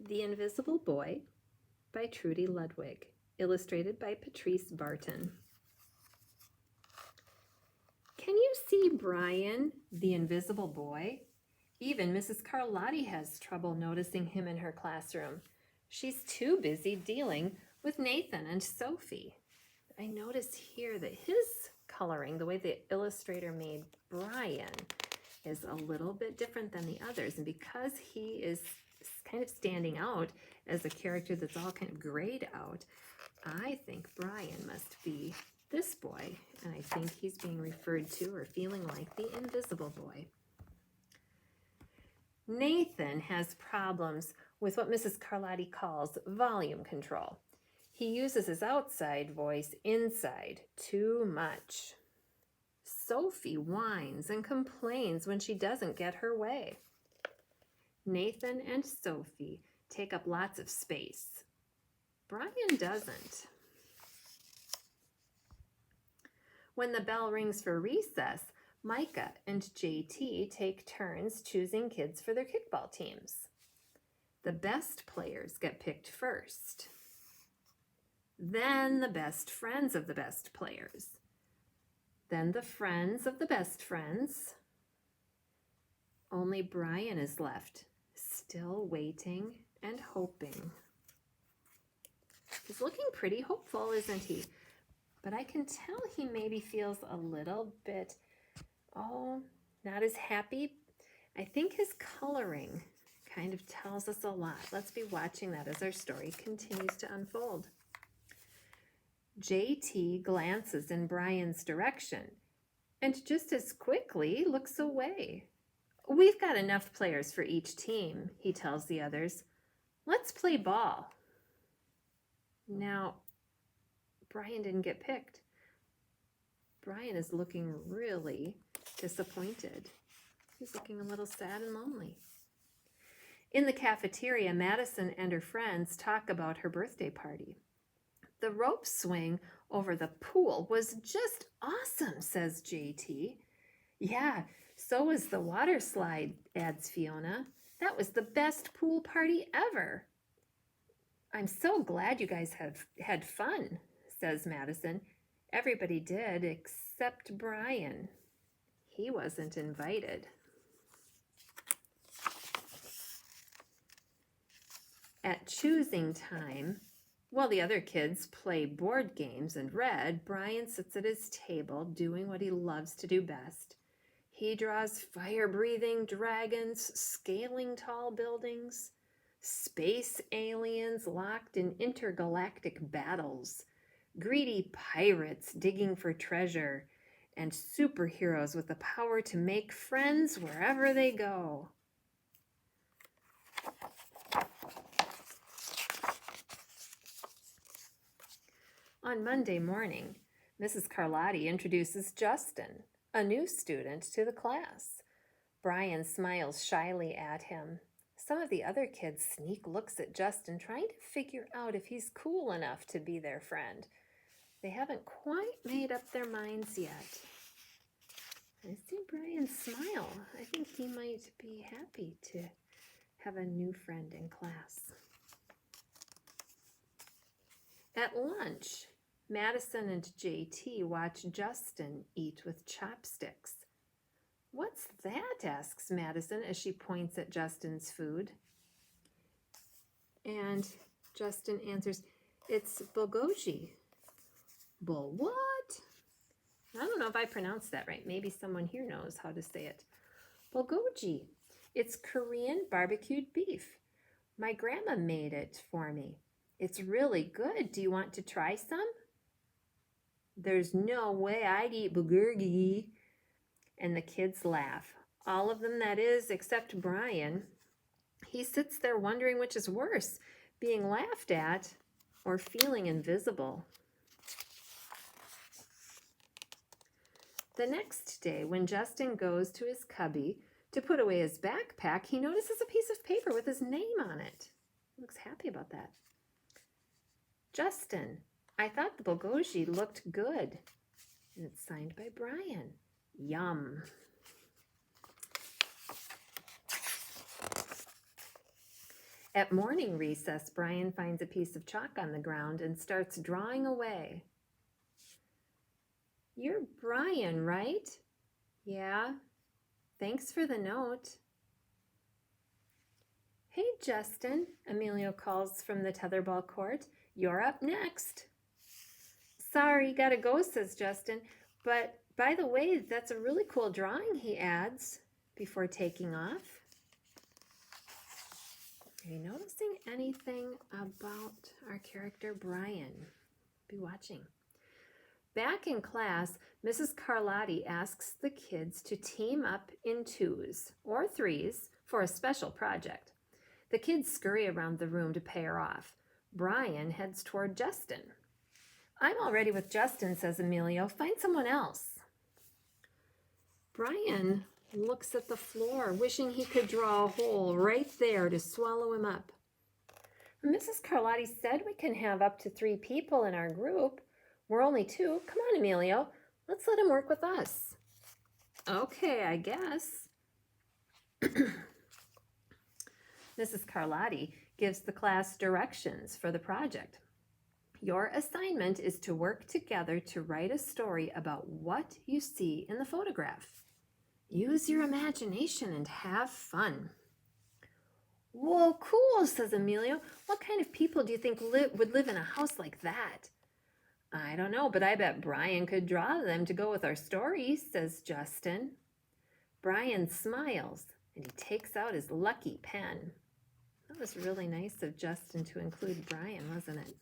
The Invisible Boy by Trudy Ludwig, illustrated by Patrice Barton. Can you see Brian, the invisible boy? Even Mrs. Carlotti has trouble noticing him in her classroom. She's too busy dealing with Nathan and Sophie. I notice here that his coloring, the way the illustrator made Brian, is a little bit different than the others. And because he is kind of standing out as a character that's all kind of grayed out, I think Brian must be this boy. And I think he's being referred to or feeling like the invisible boy. Nathan has problems with what Mrs. Carlotti calls volume control. He uses his outside voice inside too much. Sophie whines and complains when she doesn't get her way. Nathan and Sophie take up lots of space. Brian doesn't. When the bell rings for recess, Micah and JT take turns choosing kids for their kickball teams. The best players get picked first. Then the best friends of the best players. Then the friends of the best friends. Only Brian is left, still waiting and hoping. He's looking pretty hopeful, isn't he? But I can tell he maybe feels a little bit, not as happy. I think his coloring kind of tells us a lot. Let's be watching that as our story continues to unfold. JT glances in Brian's direction and just as quickly looks away. We've got enough players for each team, he tells the others. Let's play ball. Now, Brian didn't get picked. Brian is looking really disappointed. He's looking a little sad and lonely. In the cafeteria, Madison and her friends talk about her birthday party. The rope swing over the pool was just awesome, says JT. Yeah, so was the water slide, adds Fiona. That was the best pool party ever. I'm so glad you guys have had fun, says Madison. Everybody did except Brian. He wasn't invited. At choosing time, while the other kids play board games and read, Brian sits at his table doing what he loves to do best. He draws fire-breathing dragons, scaling tall buildings, space aliens locked in intergalactic battles, greedy pirates digging for treasure, and superheroes with the power to make friends wherever they go. On Monday morning, Mrs. Carlotti introduces Justin, a new student, to the class. Brian smiles shyly at him. Some of the other kids sneak looks at Justin, trying to figure out if he's cool enough to be their friend. They haven't quite made up their minds yet. I see Brian smile. I think he might be happy to have a new friend in class. At lunch, Madison and JT watch Justin eat with chopsticks. What's that? Asks Madison as she points at Justin's food. And Justin answers, it's bulgogi. Bul what? I don't know if I pronounced that right. Maybe someone here knows how to say it. Bulgogi. It's Korean barbecued beef. My grandma made it for me. It's really good. Do you want to try some? There's no way I'd eat bulgogi. And the kids laugh. All of them, that is, except Brian. He sits there wondering which is worse, being laughed at or feeling invisible. The next day, when Justin goes to his cubby to put away his backpack, he notices a piece of paper with his name on it. He looks happy about that. Justin, I thought the bulgogi looked good. And it's signed by Brian. Yum. At morning recess, Brian finds a piece of chalk on the ground and starts drawing away. You're Brian, right? Yeah. Thanks for the note. Hey, Justin, Emilio calls from the tetherball court. You're up next. Sorry, gotta go, says Justin. But by the way, that's a really cool drawing, he adds before taking off. Are you noticing anything about our character Brian? Be watching. Back in class, Mrs. Carlotti asks the kids to team up in 2s or 3s for a special project. The kids scurry around the room to pair off. Brian heads toward Justin. I'm all ready with Justin, says Emilio. Find someone else. Brian looks at the floor, wishing he could draw a hole right there to swallow him up. Mrs. Carlotti said we can have up to 3 people in our group. We're only 2. Come on, Emilio. Let's let him work with us. Okay, I guess. Mrs. Carlotti gives the class directions for the project. Your assignment is to work together to write a story about what you see in the photograph. Use your imagination and have fun. Whoa, cool, says Emilio. What kind of people do you think would live in a house like that? I don't know, but I bet Brian could draw them to go with our story, says Justin. Brian smiles and he takes out his lucky pen. That was really nice of Justin to include Brian, wasn't it?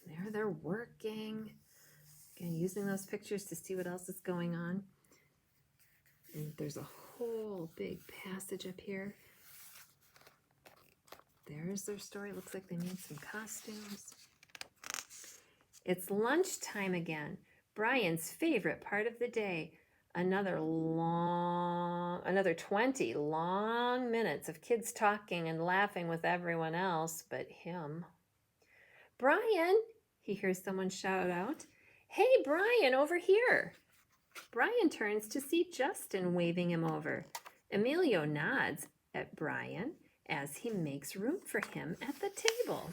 There they're working. Again, using those pictures to see what else is going on. And there's a whole big passage up here. There's their story. Looks like they need some costumes. It's lunchtime again. Brian's favorite part of the day. Another 20 long minutes of kids talking and laughing with everyone else but him. Brian, he hears someone shout out. Hey, Brian, over here. Brian turns to see Justin waving him over. Emilio nods at Brian as he makes room for him at the table.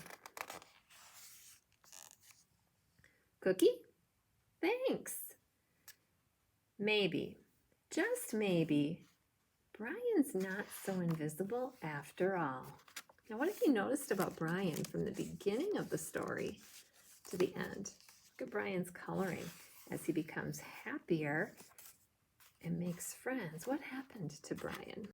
Cookie? Thanks. Maybe, just maybe, Brian's not so invisible after all. Now, what have you noticed about Brian from the beginning of the story to the end? Look at Brian's coloring as he becomes happier and makes friends. What happened to Brian?